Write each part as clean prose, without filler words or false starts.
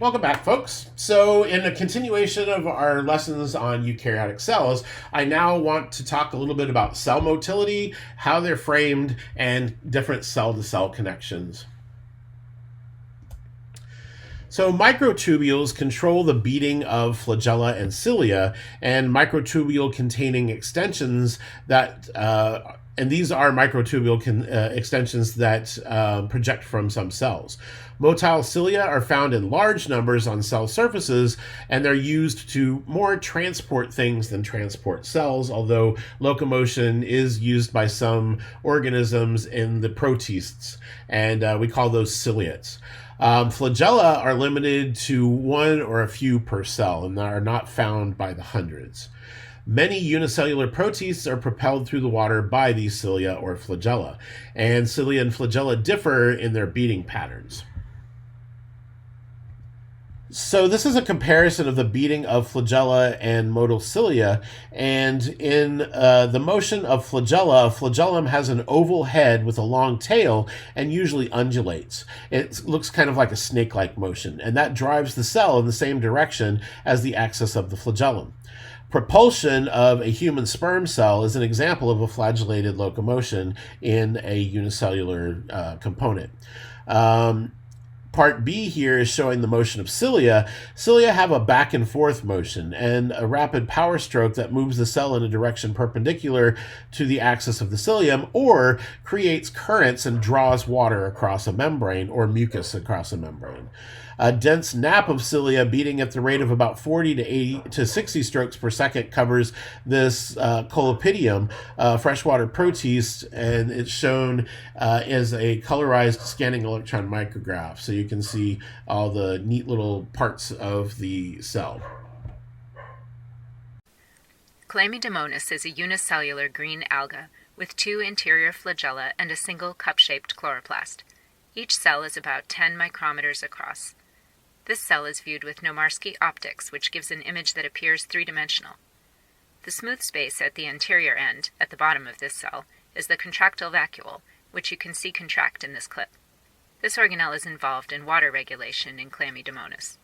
Welcome back, folks. So, in a continuation of our lessons on eukaryotic cells, I now want to talk a little bit about cell motility, how they're framed, and different cell-to-cell connections. So microtubules control the beating of flagella and cilia, and microtubule-containing extensions that and these are microtubule extensions that project from some cells. Motile cilia are found in large numbers on cell surfaces, and they're used to more transport things than transport cells, although locomotion is used by some organisms in the protists, and we call those ciliates. Flagella are limited to one or a few per cell and are not found by the hundreds. Many unicellular protists are propelled through the water by these cilia or flagella, and cilia and flagella differ in their beating patterns. So this is a comparison of the beating of flagella and motile cilia, and in the motion of flagella, flagellum has an oval head with a long tail and usually undulates. It looks kind of like a snake-like motion, and that drives the cell in the same direction as the axis of the flagellum. Propulsion of a human sperm cell is an example of a flagellated locomotion in a unicellular component. Part B here is showing the motion of cilia. Cilia have a back and forth motion and a rapid power stroke that moves the cell in a direction perpendicular to the axis of the cilium, or creates currents and draws water across a membrane or mucus across a membrane. A dense nap of cilia beating at the rate of about 40 to 80 to 60 strokes per second covers this Colopidium, freshwater protist, and it's shown as a colorized scanning electron micrograph. So you can see all the neat little parts of the cell. Chlamydomonas is a unicellular green alga with two interior flagella and a single cup-shaped chloroplast. Each cell is about 10 micrometers across. This cell is viewed with Nomarski optics, which gives an image that appears three-dimensional. The smooth space at the anterior end, at the bottom of this cell, is the contractile vacuole, which you can see contract in this clip. This organelle is involved in water regulation in Chlamydomonas.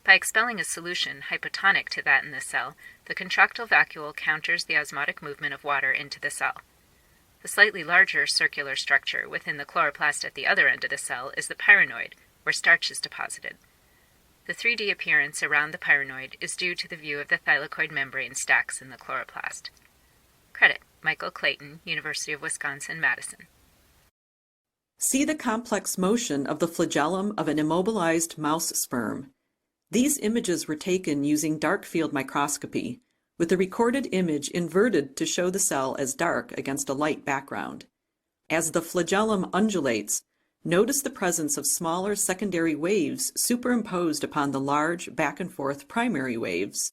By expelling a solution hypotonic to that in the cell, the contractile vacuole counters the osmotic movement of water into the cell. The slightly larger circular structure within the chloroplast at the other end of the cell is the pyrenoid, where starch is deposited. The 3D appearance around the pyrenoid is due to the view of the thylakoid membrane stacks in the chloroplast. Credit: Michael Clayton, University of Wisconsin-Madison. See the complex motion of the flagellum of an immobilized mouse sperm. These images were taken using dark field microscopy, with the recorded image inverted to show the cell as dark against a light background. As the flagellum undulates, notice the presence of smaller secondary waves superimposed upon the large back-and-forth primary waves.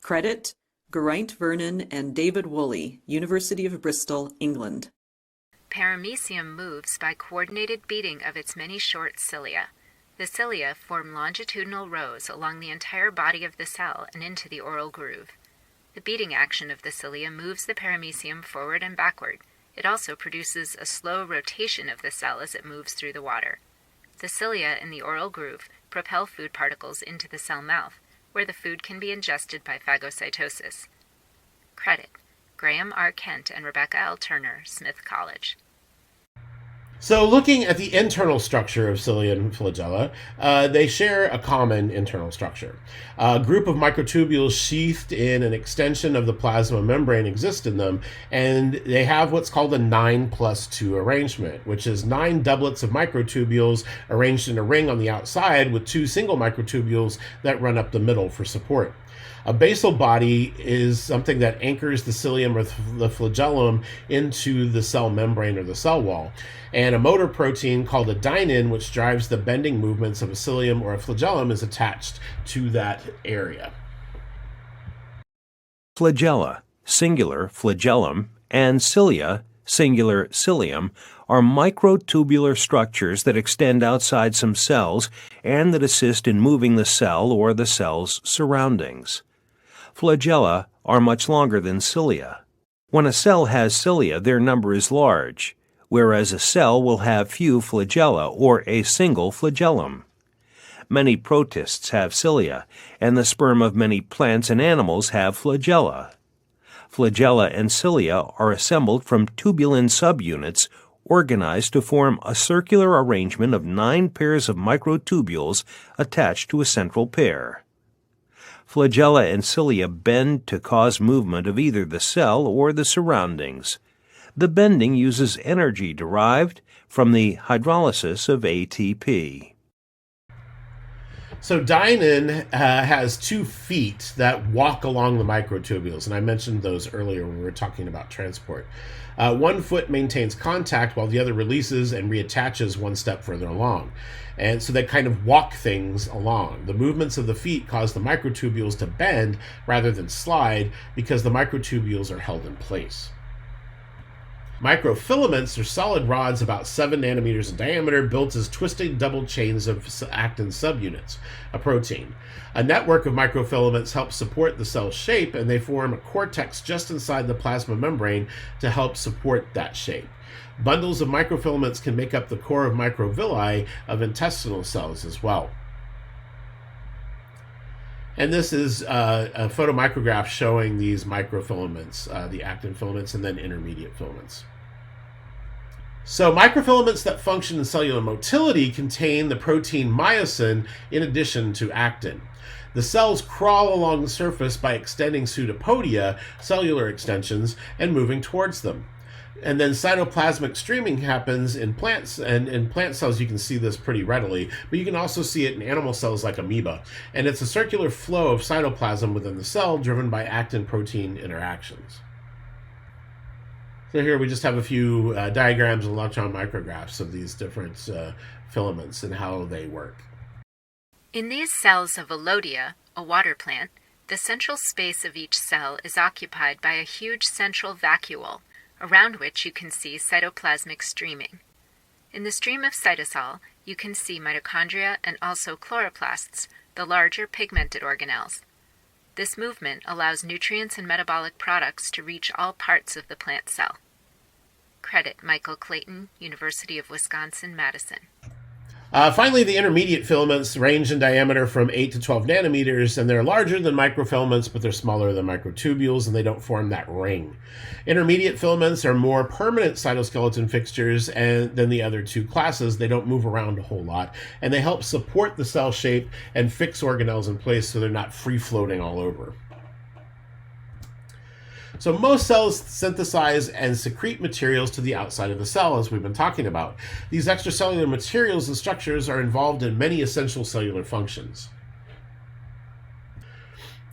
Credit: Geraint Vernon and David Woolley, University of Bristol, England. Paramecium moves by coordinated beating of its many short cilia. The cilia form longitudinal rows along the entire body of the cell and into the oral groove. The beating action of the cilia moves the paramecium forward and backward. It also produces a slow rotation of the cell as it moves through the water. The cilia in the oral groove propel food particles into the cell mouth, where the food can be ingested by phagocytosis. Credit: Graham R. Kent and Rebecca L. Turner, Smith College. So looking at the internal structure of cilia and flagella, they share a common internal structure. A group of microtubules sheathed in an extension of the plasma membrane exist in them, and they have what's called a 9+2 arrangement, which is 9 doublets of microtubules arranged in a ring on the outside with 2 single microtubules that run up the middle for support. A basal body is something that anchors the cilium or the flagellum into the cell membrane or the cell wall, and a motor protein called a dynin, which drives the bending movements of a cilium or a flagellum, is attached to that area. Flagella, singular flagellum, and cilia, singular cilium, are microtubular structures that extend outside some cells and that assist in moving the cell or the cell's surroundings. Flagella are much longer than cilia. When a cell has cilia, their number is large, whereas a cell will have few flagella or a single flagellum. Many protists have cilia, and the sperm of many plants and animals have flagella. Flagella and cilia are assembled from tubulin subunits organized to form a circular arrangement of 9 pairs of microtubules attached to a central pair. Flagella and cilia bend to cause movement of either the cell or the surroundings. The bending uses energy derived from the hydrolysis of ATP. So dynin has 2 feet that walk along the microtubules, and I mentioned those earlier when we were talking about transport. One foot maintains contact while the other releases and reattaches one step further along. And so they kind of walk things along. The movements of the feet cause the microtubules to bend rather than slide because the microtubules are held in place. Microfilaments are solid rods about 7 nanometers in diameter, built as twisted double chains of actin subunits, a protein. A network of microfilaments helps support the cell's shape, and they form a cortex just inside the plasma membrane to help support that shape. Bundles of microfilaments can make up the core of microvilli of intestinal cells as well. And this is a photomicrograph showing these microfilaments, the actin filaments and then intermediate filaments. So microfilaments that function in cellular motility contain the protein myosin in addition to actin. The cells crawl along the surface by extending pseudopodia, cellular extensions, and moving towards them. And then cytoplasmic streaming happens in plants, and in plant cells you can see this pretty readily, but you can also see it in animal cells like amoeba. And it's a circular flow of cytoplasm within the cell driven by actin-protein interactions. So here we just have a few diagrams and electron micrographs of these different filaments and how they work. In these cells of Elodia, a water plant, the central space of each cell is occupied by a huge central vacuole, around which you can see cytoplasmic streaming. In the stream of cytosol, you can see mitochondria and also chloroplasts, the larger pigmented organelles. This movement allows nutrients and metabolic products to reach all parts of the plant cell. Credit Michael Clayton, University of Wisconsin-Madison. Finally, the intermediate filaments range in diameter from 8 to 12 nanometers, and they're larger than microfilaments, but they're smaller than microtubules, and they don't form that ring. Intermediate filaments are more permanent cytoskeleton fixtures than the other 2 classes. They don't move around a whole lot, and they help support the cell shape and fix organelles in place so they're not free-floating all over. So most cells synthesize and secrete materials to the outside of the cell, as we've been talking about. These extracellular materials and structures are involved in many essential cellular functions.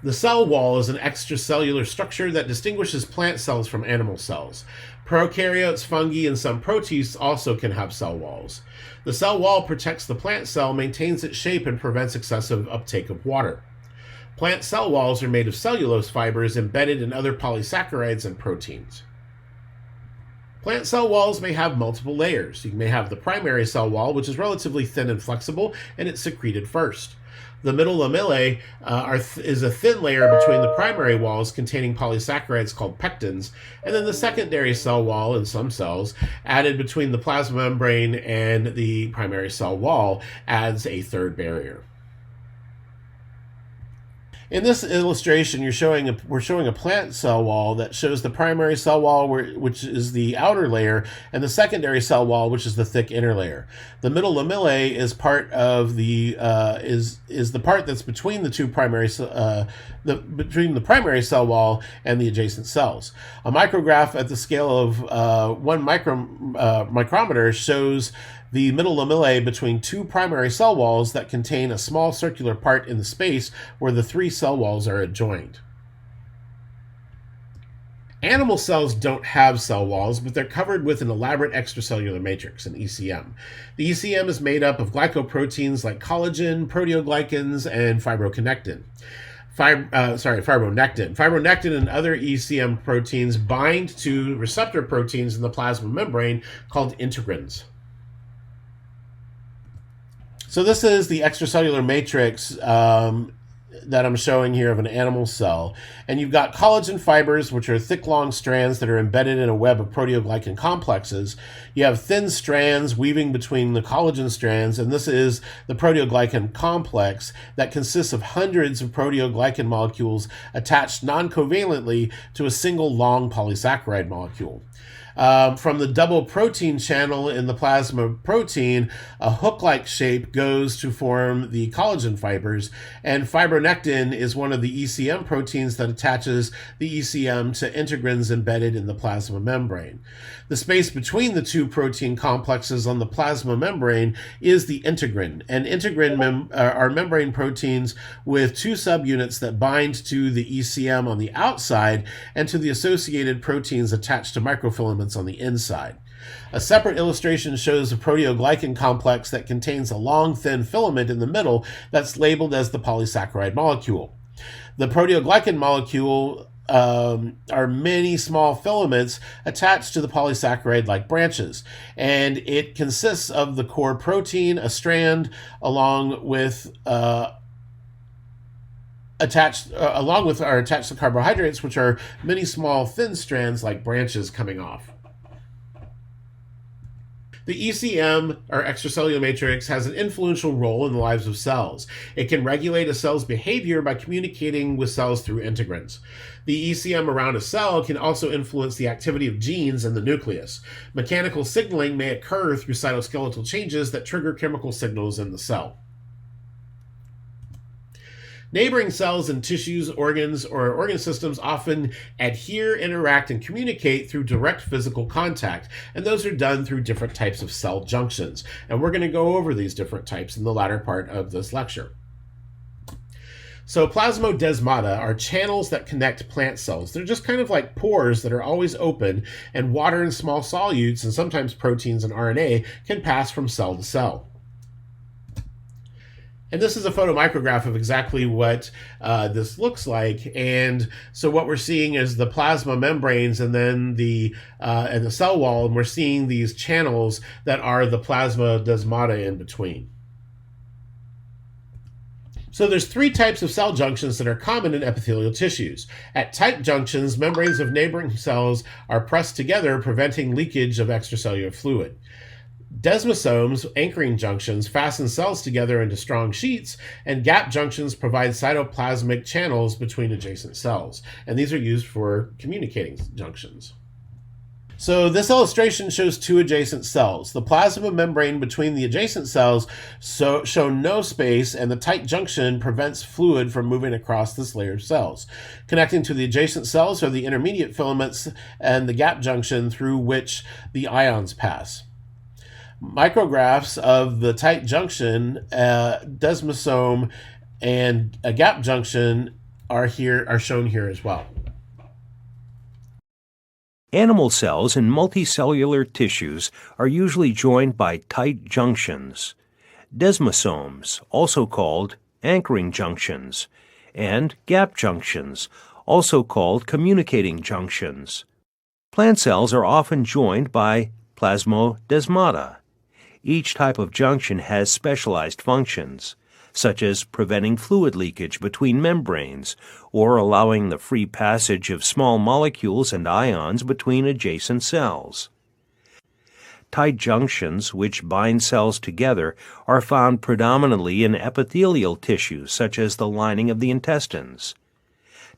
The cell wall is an extracellular structure that distinguishes plant cells from animal cells. Prokaryotes, fungi, and some protists also can have cell walls. The cell wall protects the plant cell, maintains its shape, and prevents excessive uptake of water. Plant cell walls are made of cellulose fibers embedded in other polysaccharides and proteins. Plant cell walls may have multiple layers. You may have the primary cell wall, which is relatively thin and flexible, and it's secreted first. The middle lamellae is a thin layer between the primary walls containing polysaccharides called pectins, and then the secondary cell wall in some cells, added between the plasma membrane and the primary cell wall, adds a third barrier. In this illustration, we're showing a plant cell wall that shows the primary cell wall, which is the outer layer, and the secondary cell wall, which is the thick inner layer. The middle lamellae is part of the is the part that's between the two primary between the primary cell wall and the adjacent cells. A micrograph at the scale of 1 micrometer shows the middle lamellae between 2 primary cell walls that contain a small circular part in the space where the 3 cell walls are adjoined. Animal cells don't have cell walls, but they're covered with an elaborate extracellular matrix, an ECM. The ECM is made up of glycoproteins like collagen, proteoglycans, and fibronectin. Fibronectin and other ECM proteins bind to receptor proteins in the plasma membrane called integrins. So this is the extracellular matrix that I'm showing here of an animal cell. And you've got collagen fibers, which are thick, long strands that are embedded in a web of proteoglycan complexes. You have thin strands weaving between the collagen strands, and this is the proteoglycan complex that consists of hundreds of proteoglycan molecules attached non-covalently to a single long polysaccharide molecule. From the double protein channel in the plasma protein, a hook-like shape goes to form the collagen fibers, and fibronectin is one of the ECM proteins that attaches the ECM to integrins embedded in the plasma membrane. The space between the two protein complexes on the plasma membrane is the integrin, and integrin are membrane proteins with two subunits that bind to the ECM on the outside and to the associated proteins attached to microfilaments on the inside. A separate illustration shows a proteoglycan complex that contains a long, thin filament in the middle that's labeled as the polysaccharide molecule. The proteoglycan molecule are many small filaments attached to the polysaccharide like branches, and it consists of the core protein, a strand, along with attached to carbohydrates, which are many small thin strands like branches coming off. The ECM, or extracellular matrix, has an influential role in the lives of cells. It can regulate a cell's behavior by communicating with cells through integrins. The ECM around a cell can also influence the activity of genes in the nucleus. Mechanical signaling may occur through cytoskeletal changes that trigger chemical signals in the cell. Neighboring cells and tissues, organs, or organ systems often adhere, interact, and communicate through direct physical contact, and those are done through different types of cell junctions. And we're going to go over these different types in the latter part of this lecture. So plasmodesmata are channels that connect plant cells. They're just kind of like pores that are always open, and water and small solutes, and sometimes proteins and RNA, can pass from cell to cell. And this is a photomicrograph of exactly what this looks like. And so what we're seeing is the plasma membranes and then the cell wall, and we're seeing these channels that are the plasmodesmata in between. So there's three types of cell junctions that are common in epithelial tissues. At tight junctions, membranes of neighboring cells are pressed together, preventing leakage of extracellular fluid. Desmosomes, anchoring junctions, fasten cells together into strong sheets, and gap junctions provide cytoplasmic channels between adjacent cells. And these are used for communicating junctions. So this illustration shows two adjacent cells. The plasma membrane between the adjacent cells show no space, and the tight junction prevents fluid from moving across this layer of cells. Connecting to the adjacent cells are the intermediate filaments and the gap junction through which the ions pass. Micrographs of the tight junction, desmosome, and a gap junction are shown here as well. Animal cells in multicellular tissues are usually joined by tight junctions, desmosomes, also called anchoring junctions, and gap junctions, also called communicating junctions. Plant cells are often joined by plasmodesmata. Each type of junction has specialized functions, such as preventing fluid leakage between membranes or allowing the free passage of small molecules and ions between adjacent cells. Tight junctions, which bind cells together, are found predominantly in epithelial tissues, such as the lining of the intestines.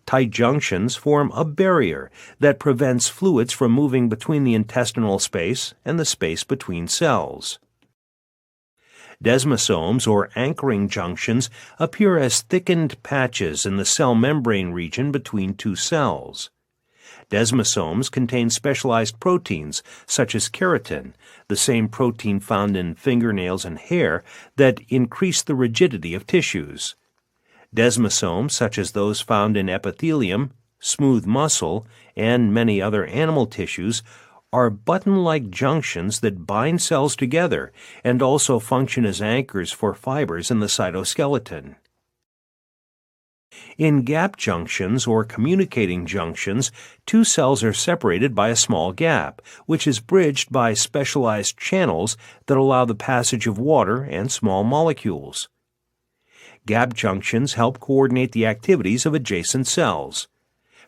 Tight junctions form a barrier that prevents fluids from moving between the intestinal space and the space between cells. Desmosomes, or anchoring junctions, appear as thickened patches in the cell membrane region between two cells. Desmosomes contain specialized proteins, such as keratin, the same protein found in fingernails and hair, that increase the rigidity of tissues. Desmosomes, such as those found in epithelium, smooth muscle, and many other animal tissues, are button-like junctions that bind cells together and also function as anchors for fibers in the cytoskeleton. In gap junctions or communicating junctions, two cells are separated by a small gap, which is bridged by specialized channels that allow the passage of water and small molecules. Gap junctions help coordinate the activities of adjacent cells.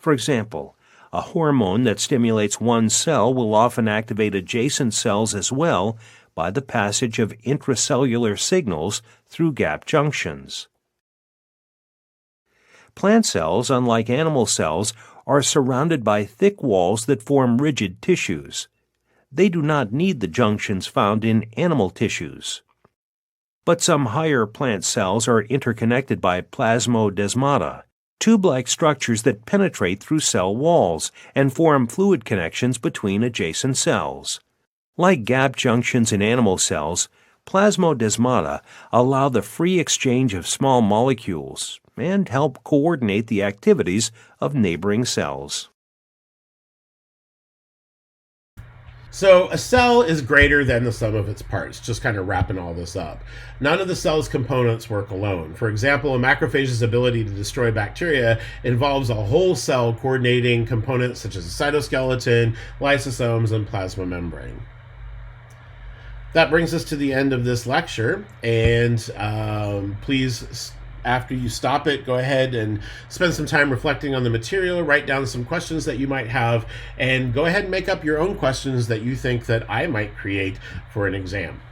For example, a hormone that stimulates one cell will often activate adjacent cells as well by the passage of intracellular signals through gap junctions. Plant cells, unlike animal cells, are surrounded by thick walls that form rigid tissues. They do not need the junctions found in animal tissues. But some higher plant cells are interconnected by plasmodesmata, tube-like structures that penetrate through cell walls and form fluid connections between adjacent cells. Like gap junctions in animal cells, plasmodesmata allow the free exchange of small molecules and help coordinate the activities of neighboring cells. So a cell is greater than the sum of its parts, just kind of wrapping all this up. None of the cell's components work alone. For example, a macrophage's ability to destroy bacteria involves a whole cell coordinating components such as a cytoskeleton, lysosomes, and plasma membrane. That brings us to the end of this lecture, and please, after you stop it, go ahead and spend some time reflecting on the material, write down some questions that you might have, and go ahead and make up your own questions that you think that I might create for an exam.